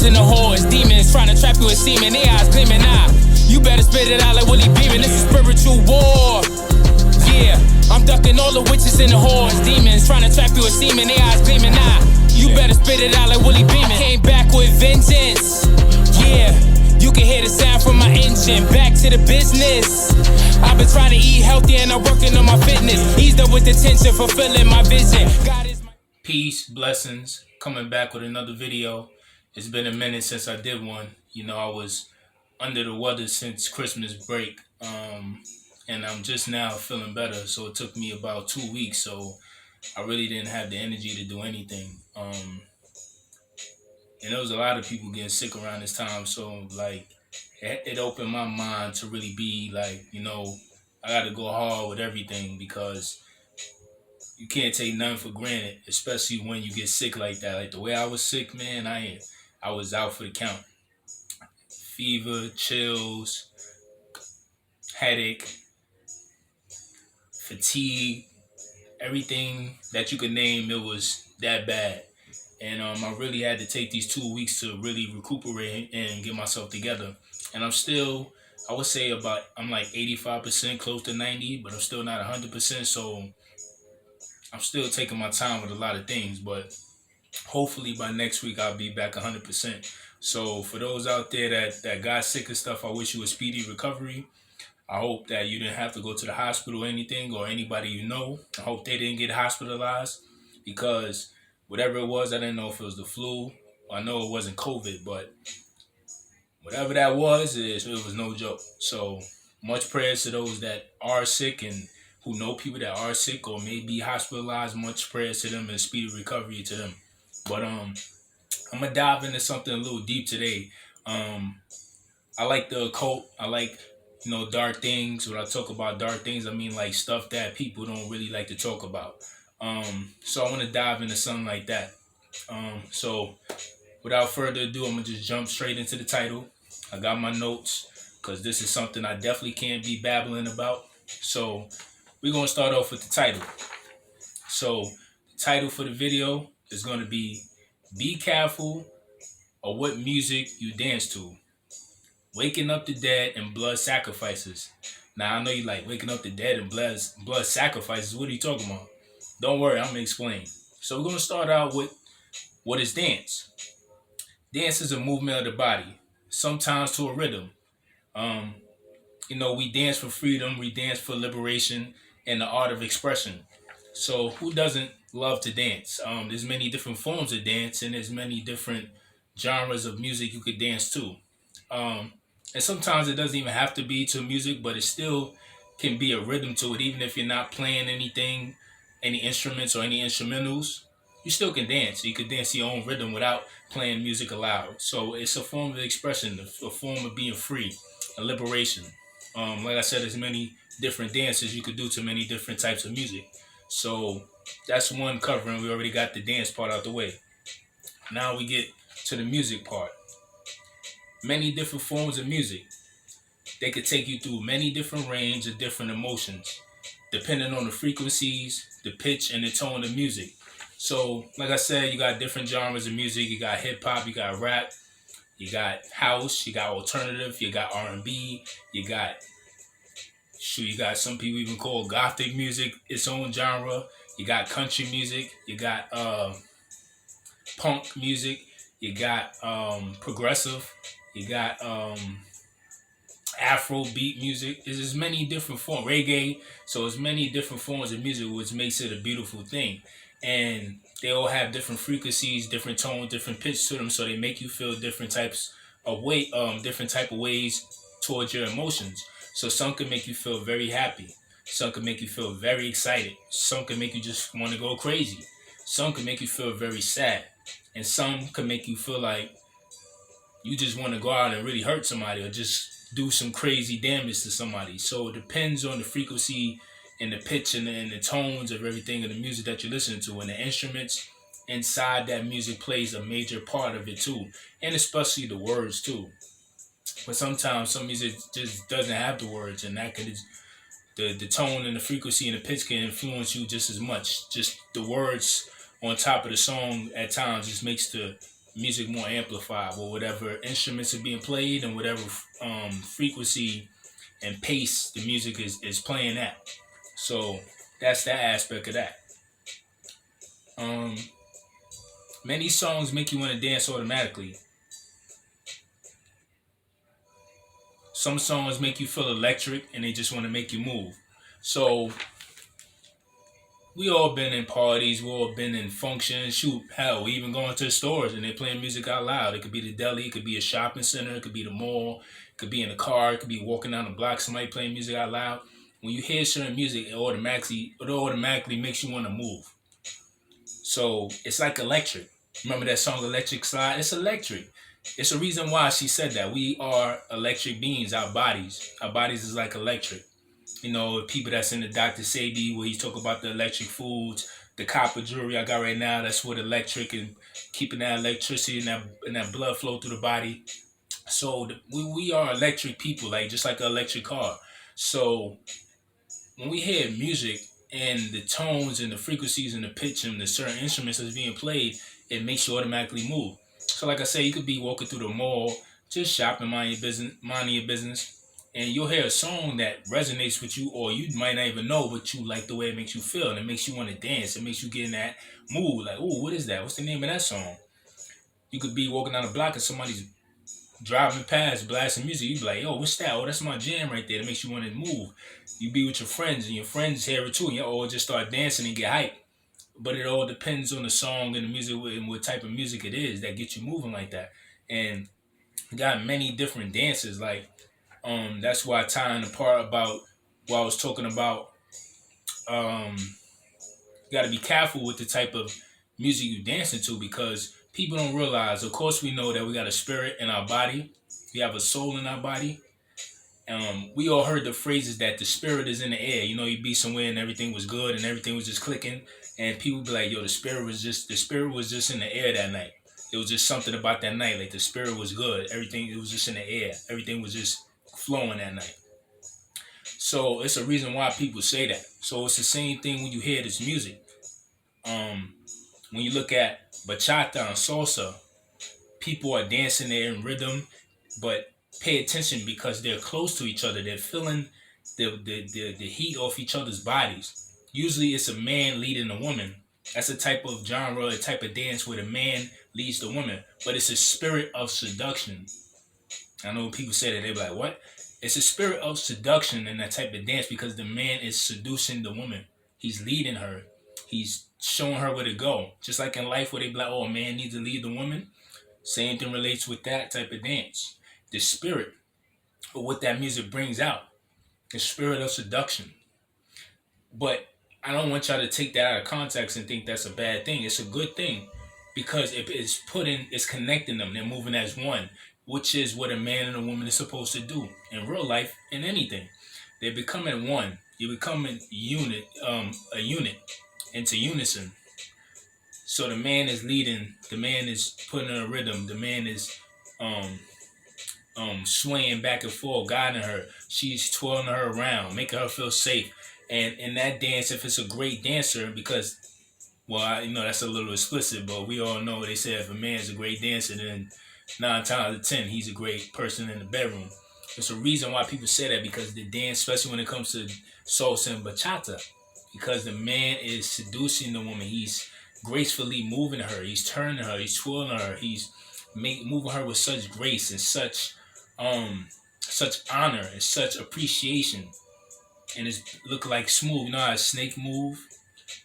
in the whores, demons trying to trap you with semen, their eyes gleaming. You better spit it out like Willie Beeman. This is spiritual war. Yeah, I'm ducking all the witches in the whores, demons trying to trap you with semen, their eyes gleaming. You better spit it out like Willie Beeman. Came back with vengeance. Yeah, you can hear the sound from my engine. Back to the business. I've been trying to eat healthy and I'm working on my fitness. Eased up with the tension, fulfilling my vision. God is my peace, blessings. Coming back with another video. It's been a minute since I did one. You know, I was under the weather since Christmas break. And I'm just now feeling better. So it took me about 2 weeks. So I really didn't have the energy to do anything. And there was a lot of people getting sick around this time. So like it opened my mind to really be like, you know, I got to go hard with everything because you can't take nothing for granted, especially when you get sick like that. Like the way I was sick, man, I was out for the count. Fever, chills, headache, fatigue, everything that you could name, it was that bad. And I really had to take these 2 weeks to really recuperate and get myself together. And I'm still, I would say I'm like 85%, close to 90, but I'm still not 100%. So I'm still taking my time with a lot of things, but hopefully by next week I'll be back 100%. So for those out there that got sick and stuff, I wish you a speedy recovery. I hope that you didn't have to go to the hospital or anything, or anybody you know. I hope they didn't get hospitalized because whatever it was, I didn't know if it was the flu. I know it wasn't COVID, but whatever that was, it was no joke. So much prayers to those that are sick and who know people that are sick or may be hospitalized. Much prayers to them and speedy recovery to them. But I'm gonna dive into something a little deep today. I like the occult. I like, you know, dark things. When I talk about dark things, I mean like stuff that people don't really like to talk about. So I want to dive into something like that. So without further ado, I'm gonna just jump straight into the title. I got my notes because this is something I definitely can't be babbling about. So we're gonna start off with the title. So the title for the video is gonna be careful of what music you dance to. Waking up the dead and blood sacrifices. Now I know you like waking up the dead and blood sacrifices. What are you talking about? Don't worry, I'm gonna explain. So we're gonna start out with what is dance. Dance is a movement of the body, sometimes to a rhythm. You know, we dance for freedom, we dance for liberation, and the art of expression. So who doesn't love to dance? There's many different forms of dance, and there's many different genres of music you could dance to. And sometimes it doesn't even have to be to music, but it still can be a rhythm to it, even if you're not playing anything, any instruments or any instrumentals. You still can dance. You could dance your own rhythm without playing music aloud. So it's a form of expression, a form of being free, a liberation. Like I said, there's many different dances you could do to many different types of music. So that's one covering. We already got the dance part out the way. Now we get to the music part. Many different forms of music. They could take you through many different range of different emotions, depending on the frequencies, the pitch, and the tone of music. So, like I said, you got different genres of music. You got hip hop, you got rap, you got house, you got alternative, you got R&B, you got some people even call gothic music its own genre. You got country music, you got punk music, you got progressive, you got Afro beat music. There's many different forms, reggae. So there's many different forms of music, which makes it a beautiful thing. And they all have different frequencies, different tones, different pitch to them. So they make you feel different types of different type of ways towards your emotions. So some can make you feel very happy. Some can make you feel very excited. Some can make you just want to go crazy. Some can make you feel very sad. And some can make you feel like you just want to go out and really hurt somebody or just do some crazy damage to somebody. So it depends on the frequency and the pitch and the tones of everything of the music that you're listening to. And the instruments inside that music plays a major part of it too. And especially the words too. But sometimes some music just doesn't have the words, and that could the tone and the frequency and the pitch can influence you just as much. Just the words on top of the song at times just makes the music more amplified with whatever instruments are being played and whatever frequency and pace the music is playing at. So that's that aspect of that. Um, Many songs make you want to dance automatically. Some songs make you feel electric and they just want to make you move. So we all been in parties, we all been in functions. Shoot, hell, we even going to the stores and they playing music out loud. It could be the deli, it could be a shopping center, it could be the mall, it could be in the car, it could be walking down the block, somebody playing music out loud. When you hear certain music, it automatically makes you want to move. So it's like electric. Remember that song Electric Slide? It's electric. It's a reason why she said that. We are electric beings, our bodies. Our bodies is like electric. You know, people that's in the Dr. Sebi where he talk about the electric foods, the copper jewelry I got right now, that's what electric and keeping that electricity and that blood flow through the body. So we are electric people, like just like an electric car. So when we hear music and the tones and the frequencies and the pitch and the certain instruments that's being played, it makes you automatically move. So like I said, you could be walking through the mall, just shopping, minding your business, and you'll hear a song that resonates with you, or you might not even know, but you like the way it makes you feel, and it makes you want to dance. It makes you get in that mood, like, oh, what is that? What's the name of that song? You could be walking down the block and somebody's driving past, blasting music. You be like, yo, what's that? Oh, that's my jam right there. That makes you want to move. You be with your friends and your friends hear it too, and you all just start dancing and get hyped. But it all depends on the song and the music and what type of music it is that gets you moving like that. And you got many different dances. Like that's why tying the part about what I was talking about. Um, you got to be careful with the type of music you dancing to because people don't realize. Of course, we know that we got a spirit in our body. We have a soul in our body. We all heard the phrases that the spirit is in the air. You know, you'd be somewhere and everything was good and everything was just clicking, and people be like, "Yo, the spirit was just in the air that night. It was just something about that night. Like the spirit was good. Everything it was just in the air. Everything was just flowing that night." So it's a reason why people say that. So it's the same thing when you hear this music. Um, when you look at bachata and salsa, people are dancing there in rhythm, but pay attention because they're close to each other. They're feeling the heat off each other's bodies. Usually it's a man leading a woman. That's a type of genre, a type of dance where the man leads the woman. But it's a spirit of seduction. I know when people say that, they're like, what? It's a spirit of seduction in that type of dance because the man is seducing the woman. He's leading her. He's showing her where to go. Just like in life where they be like, oh, a man needs to lead the woman. Same thing relates with that type of dance. The spirit of what that music brings out. The spirit of seduction. But I don't want y'all to take that out of context and think that's a bad thing. It's a good thing because it's connecting them. They're moving as one, which is what a man and a woman is supposed to do in real life in anything. They're becoming one. You're becoming a unit into unison. So the man is leading. The man is putting in a rhythm. The man is um swaying back and forth, guiding her. She's twirling her around, making her feel safe. And in that dance, if it's a great dancer, because well, that's a little explicit, but we all know they say if a man's a great dancer, then 9 times out of 10 he's a great person in the bedroom. There's a reason why people say that because the dance, especially when it comes to salsa and bachata, because the man is seducing the woman. He's gracefully moving her. He's turning her. He's twirling her. He's moving her with such grace and such honor and such appreciation. And it's look like smooth. You know how a snake move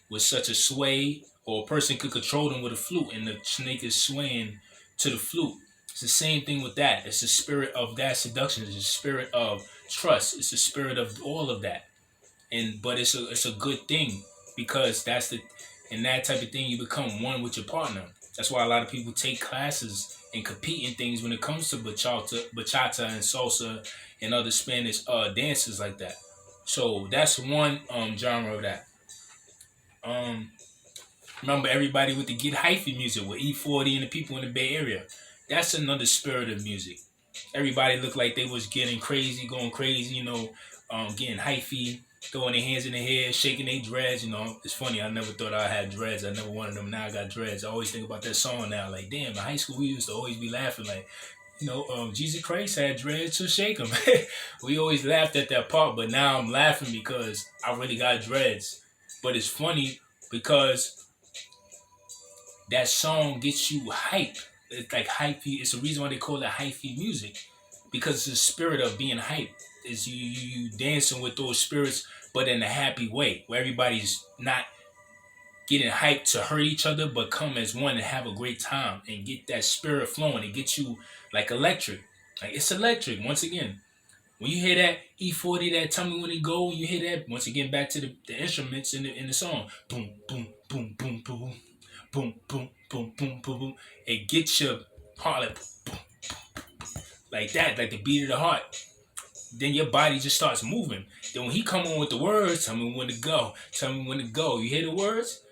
with such a sway, or a person could control them with a flute, and the snake is swaying to the flute. It's the same thing with that. It's the spirit of that seduction. It's the spirit of trust. It's the spirit of all of that. But it's a good thing because that's the in that type of thing you become one with your partner. That's why a lot of people take classes and compete in things when it comes to bachata and salsa and other Spanish dances like that. So that's one genre of that. Um, Remember everybody with the Get Hyphy music with E40 and the people in the Bay Area. That's another spirit of music. Everybody looked like they was getting crazy, going crazy, getting hyphy. throwing their hands in their hair, shaking their dreads. You know, it's funny. I never thought I had dreads. I never wanted them. Now I got dreads. I always think about that song now. Like, damn, in high school we used to always be laughing. Like, Jesus Christ had dreads to shake them. We always laughed at that part, but now I'm laughing because I really got dreads. But it's funny because that song gets you hype. It's like hypey. It's the reason why they call it hyphy music, because it's the spirit of being hype. Is you dancing with those spirits, but in a happy way, where everybody's not getting hyped to hurt each other, but come as one and have a great time and get that spirit flowing. It gets you like electric. Like it's electric. Once again, when you hear that E40, that tell me when it go, when you hear that, once again back to the instruments in the song. Boom, boom, boom, boom, boom, boom, boom, boom, boom, boom, boom. It gets your heart like boom, like that, like the beat of the heart. Then your body just starts moving. Then when he come on with the words, tell me when to go. Tell me when to go. You hear the words?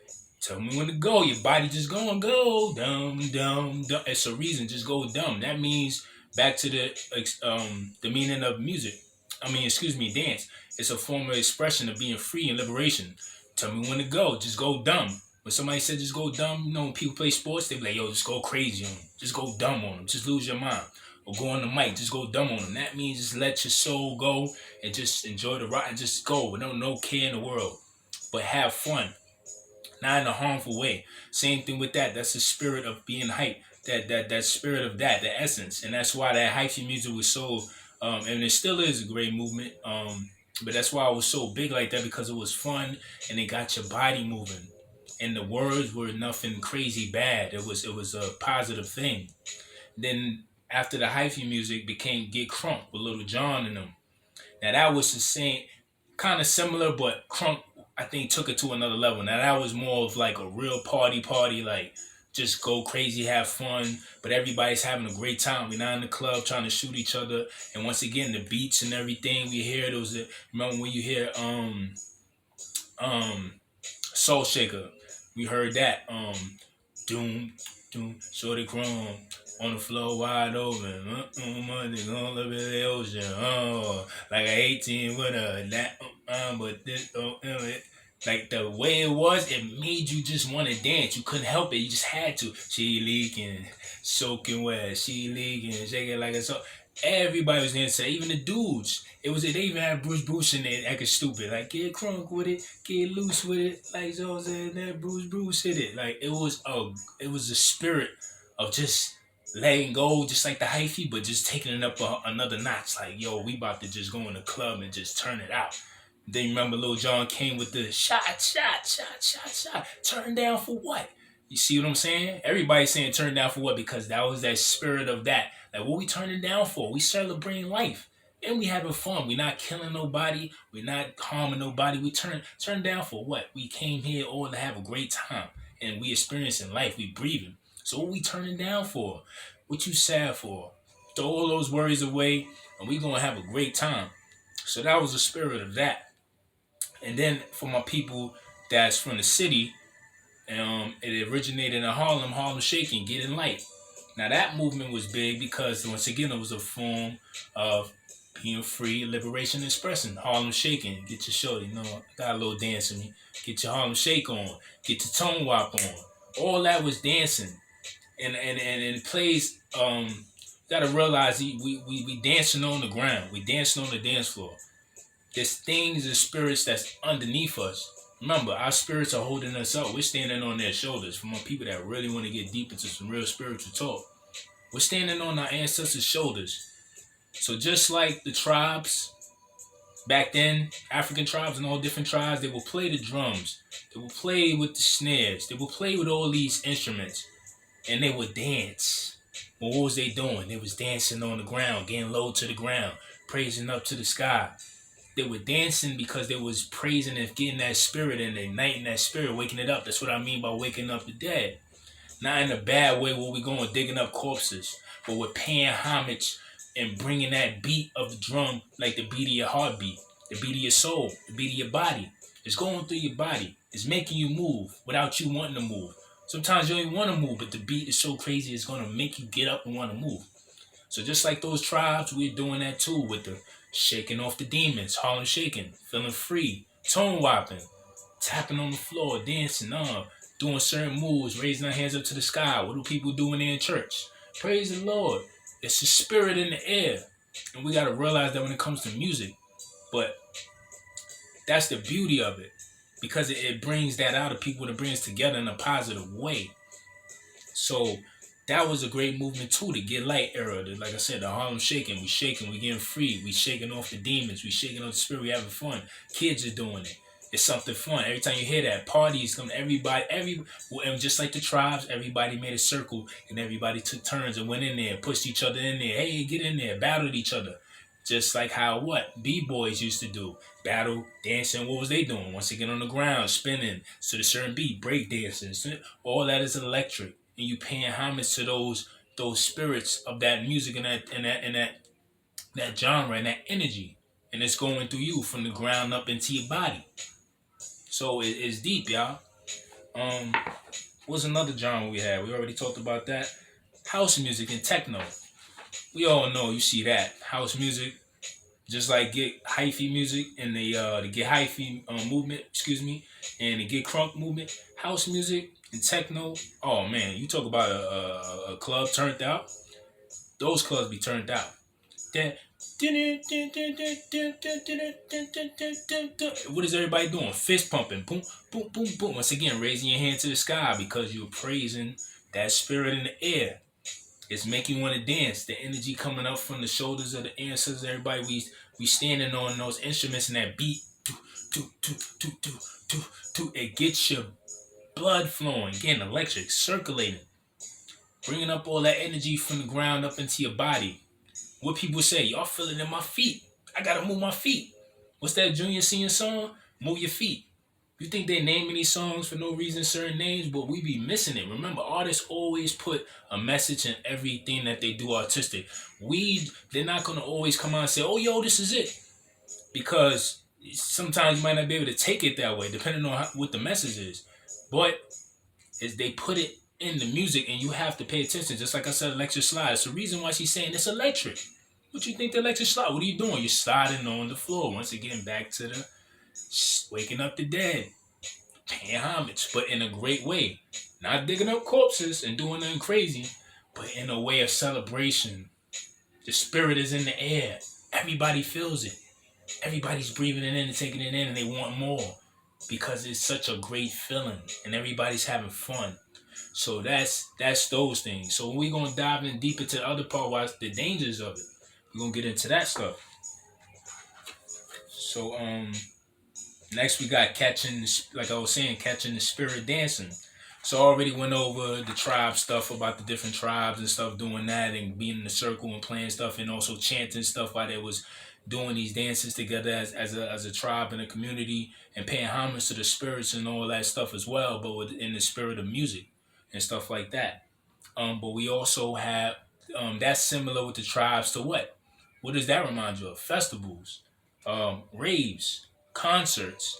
Tell me when to go. Your body just going go dumb, dumb, dumb. It's a reason. Just go dumb. That means back to the meaning of music. Dance. It's a form of expression of being free and liberation. Tell me when to go. Just go dumb. When somebody said just go dumb, when people play sports, they be like, yo, just go crazy on them. Just go dumb on them. Just lose your mind. Or go on the mic, just go dumb on them. That means just let your soul go and just enjoy the ride and just go with no care in the world. But have fun. Not in a harmful way. Same thing with that. That's the spirit of being hype. That spirit of that, the essence. And that's why that hyphy music was so and it still is a great movement. But that's why it was so big like that, because it was fun and it got your body moving. And the words were nothing crazy bad. It was a positive thing. Then after the hyphy music became Get Crunk with Little John and them. Now that was the same, kind of similar, but Crunk, I think, took it to another level. Now that was more of like a real party, like just go crazy, have fun, but everybody's having a great time. We're not in the club trying to shoot each other. And once again, the beats and everything we hear, those. Remember when you hear Soul Shaker? We heard that doom doom shorty chrome on the floor wide open. Money gonna live in the ocean. Like a 18 with a that but this like the way it was, it made you just want to dance. You couldn't help it. You just had to. She leaking, soaking wet. She leaking, shaking like a so. Everybody was dancing. Even the dudes. They even had Bruce in there acting stupid. Like get crunk with it, get loose with it. Like so said that Bruce hit it. Like it was a spirit of just letting go, just like the hyphy, but just taking it up another notch. Like yo, we about to just go in the club and just turn it out. Then remember Lil Jon came with the shot. Turn down for what? You see what I'm saying? Everybody's saying turn down for what? Because that was that spirit of that. Like what we turning down for? We celebrating life. And we having fun. We not killing nobody. We not harming nobody. We turn down for what? We came here all to have a great time. And we experiencing life. We breathing. So what we turning down for? What you sad for? Throw all those worries away and we gonna have a great time. So that was the spirit of that. And then for my people that's from the city, it originated in Harlem Shaking, Getting Light. Now that movement was big because once again it was a form of being free, liberation, expressing. Harlem Shaking, get your shorty, got a little dance in me. Get your Harlem Shake on, get your tone wop on. All that was dancing. And it plays, gotta realize we dancing on the ground. We dancing on the dance floor. There's things and spirits that's underneath us. Remember, our spirits are holding us up. We're standing on their shoulders. For my people that really want to get deep into some real spiritual talk, we're standing on our ancestors' shoulders. So just like the tribes back then, African tribes and all different tribes, they will play the drums. They will play with the snares. They will play with all these instruments. And they would dance. Well, what was they doing? They was dancing on the ground, getting low to the ground, praising up to the sky. They were dancing because they was praising and getting that spirit and igniting that spirit, waking it up. That's what I mean by waking up the dead. Not in a bad way where we going digging up corpses, but we're paying homage and bringing that beat of the drum, like the beat of your heartbeat, the beat of your soul, the beat of your body. It's going through your body. It's making you move without you wanting to move. Sometimes you don't even want to move, but the beat is so crazy it's going to make you get up and want to move. So just like those tribes, we're doing that too with the shaking off the demons, Harlem shaking, feeling free, tone whopping, tapping on the floor, dancing, doing certain moves, raising their hands up to the sky. What do people do when they're in church? Praise the Lord. It's a spirit in the air. And we got to realize that when it comes to music. But that's the beauty of it. Because it brings that out of people and it brings together in a positive way. So that was a great movement too, the Get Light era. Like I said, the Harlem shaking, we getting free, we shaking off the demons, we shaking off the spirit, we having fun. Kids are doing it. It's something fun. Every time you hear that, parties come, and just like the tribes, everybody made a circle and everybody took turns and went in there, pushed each other in there. Hey, get in there, battled each other. Just like how B-boys used to do. Battle, dancing, what was they doing? Once they get on the ground, spinning to the certain beat, break dancing. All that is electric. And you paying homage to those spirits of that music and that genre and that energy. And it's going through you from the ground up into your body. So it's deep, y'all. What's another genre we had? We already talked about that. House music and techno. We all know, you see that. House music, just like Get Hyphy music and the Get Hyphy movement, and the Get Crunk movement. House music and techno. Oh man, you talk about a club turned out. Those clubs be turned out. That. What is everybody doing? Fist pumping. Boom, boom, boom, boom. Once again, raising your hand to the sky because you're praising that spirit in the air. It's making you want to dance. The energy coming up from the shoulders of the ancestors. Everybody, we standing on those instruments and that beat. It gets your blood flowing, getting electric, circulating, bringing up all that energy from the ground up into your body. What people say, y'all feel it in my feet. I gotta move my feet. What's that Junior Senior song? Move your feet. You think they naming these songs for no reason, certain names, but we be missing it. Remember, artists always put a message in everything that they do artistic. They're not gonna always come out and say, oh, yo, this is it. Because sometimes you might not be able to take it that way, depending on what the message is. But as they put it in the music, and you have to pay attention. Just like I said, electric slide. It's the reason why she's saying it's electric. What you think the electric slide? What are you doing? You're sliding on the floor. Once again, back to the waking up the dead, paying homage, but in a great way. Not digging up corpses and doing nothing crazy, but in a way of celebration. The spirit is in the air. Everybody feels it. Everybody's breathing it in and taking it in, and they want more because it's such a great feeling, and everybody's having fun. So that's those things. So we're gonna dive in deep into the other part, what's the dangers of it. We're gonna get into that stuff. So next we got catching the spirit dancing. So I already went over the tribe stuff about the different tribes and stuff doing that and being in the circle and playing stuff and also chanting stuff while they was doing these dances together as a tribe and a community and paying homage to the spirits and all that stuff as well, but in the spirit of music and stuff like that. But we also have that's similar with the tribes to what? What does that remind you of? Festivals, raves, concerts.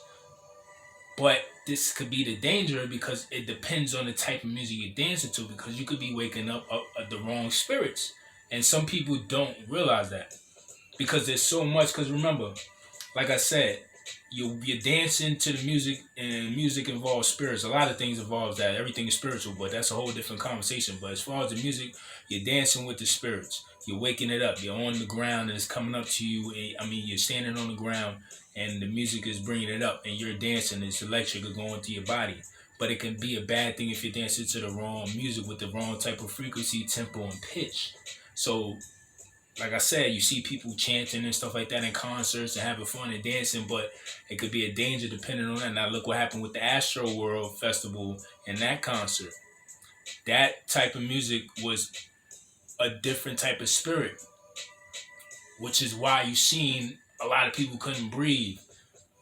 But this could be the danger because it depends on the type of music you're dancing to because you could be waking up the wrong spirits. And some people don't realize that because there's so much. Because remember, like I said, you're dancing to the music, and music involves spirits. A lot of things involves that. Everything is spiritual, but that's a whole different conversation. But as far as the music, you're dancing with the spirits. You're waking it up. You're on the ground, and it's coming up to you. You're standing on the ground, and the music is bringing it up, and you're dancing. It's electric going through your body. But it can be a bad thing if you're dancing to the wrong music with the wrong type of frequency, tempo, and pitch. So like I said, you see people chanting and stuff like that in concerts and having fun and dancing, but it could be a danger depending on that. Now look what happened with the Astro World Festival and that concert. That type of music was a different type of spirit, which is why you seen a lot of people couldn't breathe.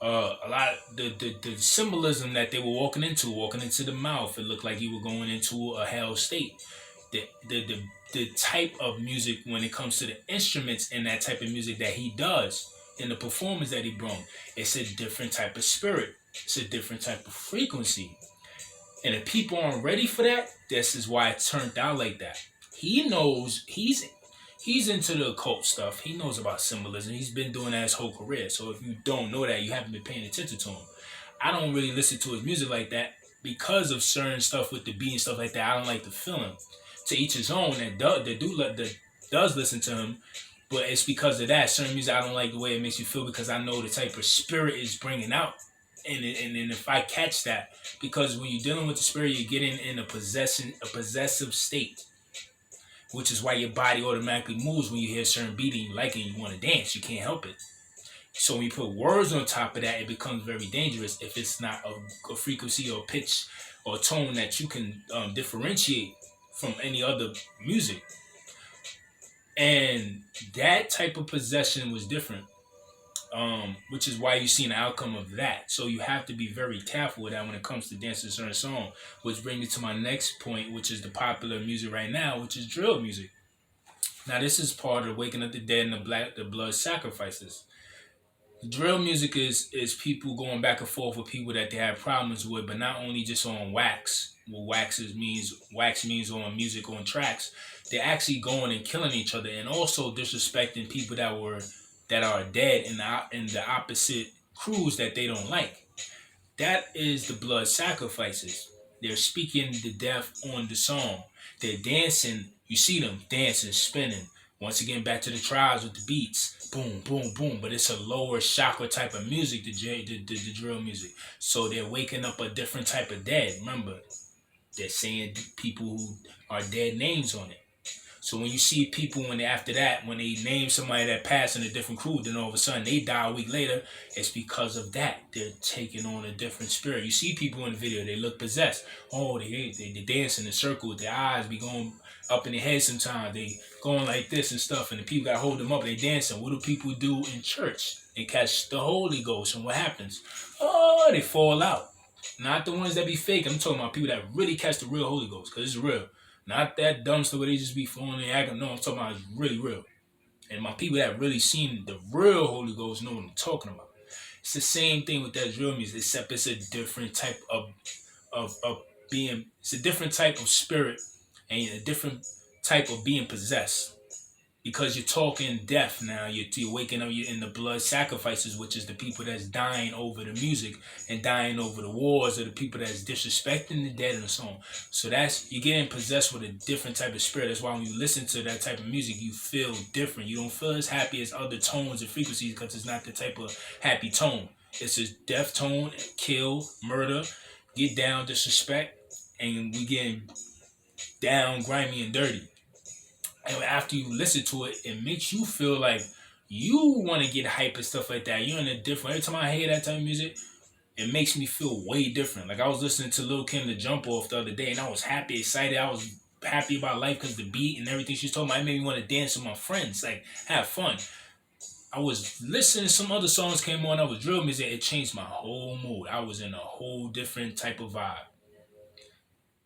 A lot of the symbolism that they were walking into the mouth, it looked like you were going into a hell state. The type of music when it comes to the instruments and that type of music that he does in the performance that he brought, it's a different type of spirit. It's a different type of frequency. And if people aren't ready for that, this is why it turned out like that. He knows he's into the occult stuff. He knows about symbolism. He's been doing that his whole career. So if you don't know that, you haven't been paying attention to him. I don't really listen to his music like that because of certain stuff with the beat and stuff like that. I don't like the feeling. To each his own. That does listen to him, but it's because of that certain music I don't like the way it makes you feel because I know the type of spirit it's bringing out. And if I catch that, because when you're dealing with the spirit, you're getting in a possessive state, which is why your body automatically moves when you hear a certain beat and you like it and you want to dance. You can't help it. So when you put words on top of that, it becomes very dangerous if it's not a frequency or pitch or tone that you can differentiate from any other music. And that type of possession was different, which is why you see an outcome of that. So you have to be very careful with that when it comes to dancing a certain song, which brings me to my next point, which is the popular music right now, which is drill music. Now this is part of Waking Up the Dead and the blood sacrifices. Drill music is people going back and forth with people that they have problems with, but not only just on wax. What wax means on music on tracks. They're actually going and killing each other, and also disrespecting people that are dead in the opposite crews that they don't like. That is the blood sacrifices. They're speaking the death on the song. They're dancing. You see them dancing, spinning. Once again, back to the tribes with the beats. Boom, boom, boom. But it's a lower chakra type of music, the drill music. So they're waking up a different type of dead. Remember, they're saying people who are dead names on it. So when you see people after that, when they name somebody that passed in a different crew, then all of a sudden they die a week later, it's because of that. They're taking on a different spirit. You see people in the video, they look possessed. Oh, they dance in a circle with their eyes be going up in their head sometimes. They going like this and stuff, and the people got to hold them up. They dancing. What do people do in church? They catch the Holy Ghost, and what happens? Oh, they fall out. Not the ones that be fake. I'm talking about people that really catch the real Holy Ghost, because it's real. Not that dumb stuff where they just be falling and acting. No, I'm talking about it's really real. And my people that really seen the real Holy Ghost know what I'm talking about. It's the same thing with that drill music, except it's a different type of being. It's a different type of spirit and a different type of being possessed. Because you're talking death now, you're waking up. You're in the blood sacrifices, which is the people that's dying over the music and dying over the wars, or the people that's disrespecting the dead in the song. So you're getting possessed with a different type of spirit. That's why when you listen to that type of music, you feel different. You don't feel as happy as other tones and frequencies because it's not the type of happy tone. It's a death tone, kill, murder, get down, disrespect, and we getting down, grimy, and dirty. And after you listen to it, it makes you feel like you want to get hype and stuff like that. You're in a different. Every time I hear that type of music, it makes me feel way different. Like I was listening to Lil Kim, The Jump Off, the other day, and I was happy, excited. I was happy about life because the beat and everything she's talking about, it made me want to dance with my friends, like have fun. I was listening, some other songs came on, I was drill music, it changed my whole mood. I was in a whole different type of vibe.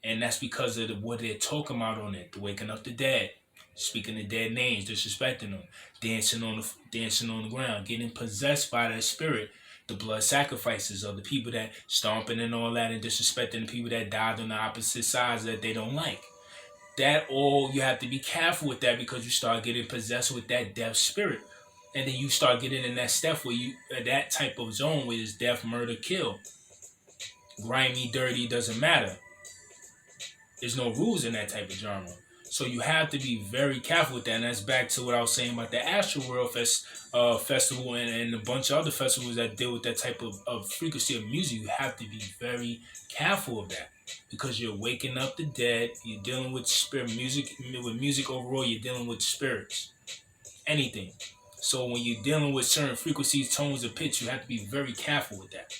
And that's because of what they're talking about on it, the waking up the dead, speaking the dead names, disrespecting them, dancing on the ground, getting possessed by that spirit, the blood sacrifices of the people that stomping and all that, and disrespecting the people that died on the opposite sides that they don't like. That all, you have to be careful with that because you start getting possessed with that death spirit. And then you start getting in that stuff where that type of zone where it's death, murder, kill. Grimy, dirty, doesn't matter. There's no rules in that type of genre. So you have to be very careful with that. And that's back to what I was saying about the Astroworld Festival and a bunch of other festivals that deal with that type of frequency of music. You have to be very careful of that because you're waking up the dead. You're dealing with spirit music. With music overall, you're dealing with spirits. Anything. So when you're dealing with certain frequencies, tones, and pitch, you have to be very careful with that.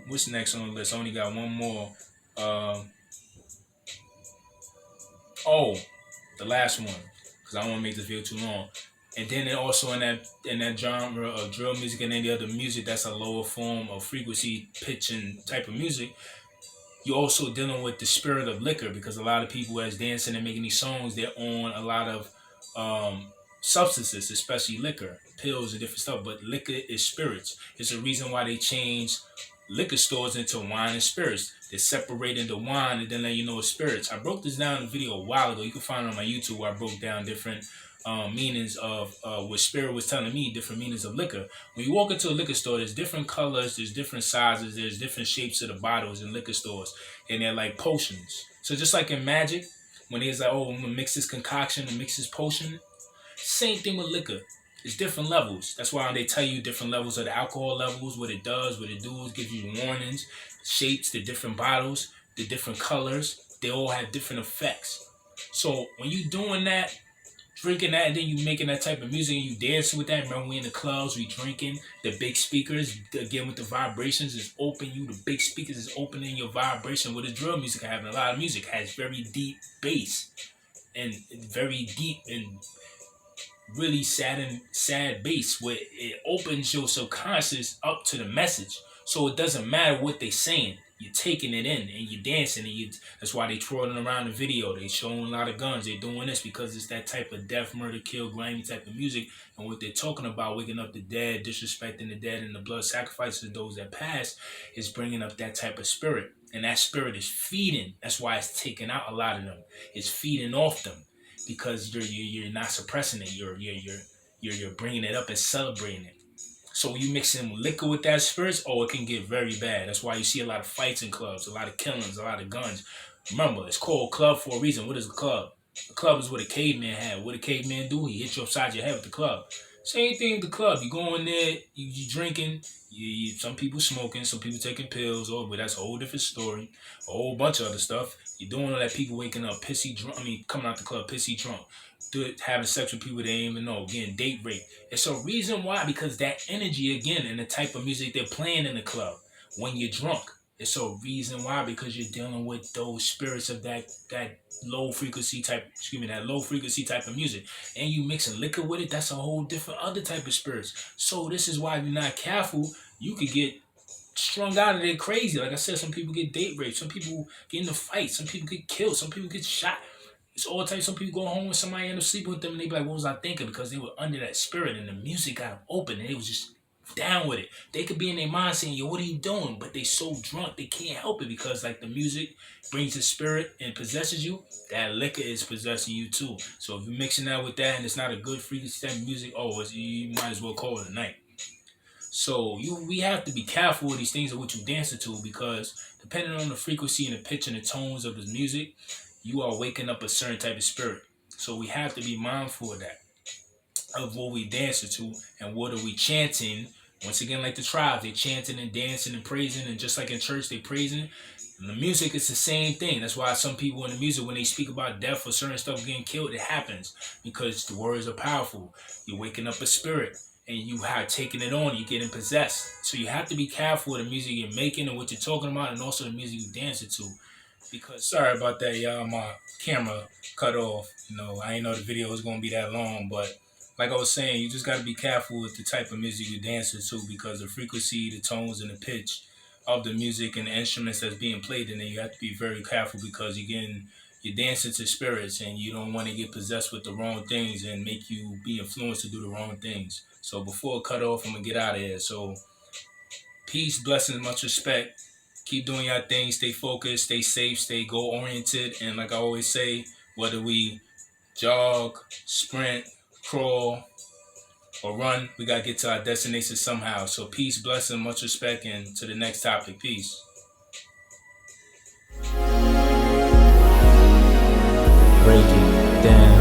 What's next on the list? I only got one more. The last one, because I don't want to make this video too long. And then also in that genre of drill music and any other music that's a lower form of frequency, pitch, and type of music, you're also dealing with the spirit of liquor, because a lot of people as dancing and making these songs, they're on a lot of substances, especially liquor, pills and different stuff. But liquor is spirits. It's a reason why they change liquor stores into wine and spirits. They're separating the wine and then let you know it's spirits. I broke this down in a video a while ago. You can find it on my YouTube where I broke down different meanings of what spirit was telling me, different meanings of liquor. When you walk into a liquor store, there's different colors, there's different sizes, there's different shapes of the bottles in liquor stores, and they're like potions. So just like in magic, when he's like, oh, I'm gonna mix this concoction and mix this potion, same thing with liquor. It's different levels. That's why they tell you different levels of the alcohol levels, what it does, what it does, gives you warnings, shapes, the different bottles, the different colors. They all have different effects. So when you doing that, drinking that, and then you making that type of music and you dancing with that. Remember we in the clubs, we drinking, the big speakers, again with the vibrations is open. The big speakers is opening your vibration. With the drill music having a lot of music has very deep bass and very deep and really sad bass where it opens your subconscious up to the message. So it doesn't matter what they saying. You're taking it in and you're dancing and that's why they twirling around the video. They showing a lot of guns. They're doing this because it's that type of death, murder, kill, grimy type of music. And what they're talking about, waking up the dead, disrespecting the dead, and the blood sacrifices of those that passed is bringing up that type of spirit. And that spirit is feeding. That's why it's taking out a lot of them. It's feeding off them because you're not suppressing it. You're bringing it up and celebrating it. So when you mix in liquor with that spirits, it can get very bad. That's why you see a lot of fights in clubs, a lot of killings, a lot of guns. Remember, it's called club for a reason. What is a club? A club is what a caveman had. What a caveman do? He hit you upside your head with the club. Same thing with the club. You go in there, you drinking, some people smoking, some people taking pills, but that's a whole different story. A whole bunch of other stuff. You're doing all that, people waking up pissy drunk, coming out the club pissy drunk. Having sex with people they ain't even know, getting date rape. It's a reason why, because that energy again and the type of music they're playing in the club when you're drunk. It's a reason why, because you're dealing with those spirits of that low frequency type of music. And you mixing liquor with it, that's a whole different other type of spirits. So this is why if you're not careful, you could get strung out of there crazy. Like I said, some people get date raped, some people get in a fight, some people get killed, some people get shot. It's all types. Some people go home with somebody, end up sleeping with them, and they be like, what was I thinking? Because they were under that spirit and the music got them open and they was just down with it. They could be in their mind saying, yo, what are you doing? But they so drunk, they can't help it because like the music brings the spirit and possesses you. That liquor is possessing you too. So if you're mixing that with that and it's not a good frequency type of music, you might as well call it a night. So we have to be careful with these things of what you dancing to, because depending on the frequency and the pitch and the tones of the music, you are waking up a certain type of spirit. So we have to be mindful of that, of what we dancing to and what are we chanting. Once again, like the tribes, they chanting and dancing and praising, and just like in church, they praising. And the music is the same thing. That's why some people in the music, when they speak about death or certain stuff getting killed, it happens because the words are powerful. You're waking up a spirit and you have taken it on, you're getting possessed. So you have to be careful with the music you're making and what you're talking about, and also the music you're dancing to. Because sorry about that, y'all. My camera cut off. I didn't know the video was gonna be that long, but like I was saying, you just gotta be careful with the type of music you're dancing to, because the frequency, the tones, and the pitch of the music and the instruments that's being played in it, you have to be very careful, because you're dancing to spirits and you don't want to get possessed with the wrong things and make you be influenced to do the wrong things. So before it cut off, I'm gonna get out of here. So peace, blessings, much respect. Keep doing your thing. Stay focused, stay safe, stay goal-oriented. And like I always say, whether we jog, sprint, crawl, or run, we got to get to our destination somehow. So peace, blessing, much respect, and to the next topic. Peace. Break it down.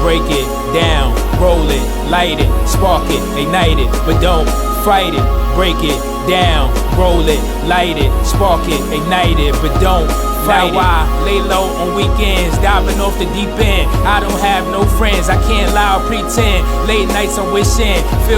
Break it down. Roll it, light it, spark it, ignite it, but don't fight it. Break it down, roll it, light it, spark it, ignite it, but don't fight it. Now I lay low on weekends, diving off the deep end. I don't have no friends, I can't lie or pretend. Late nights I'm wishing, feel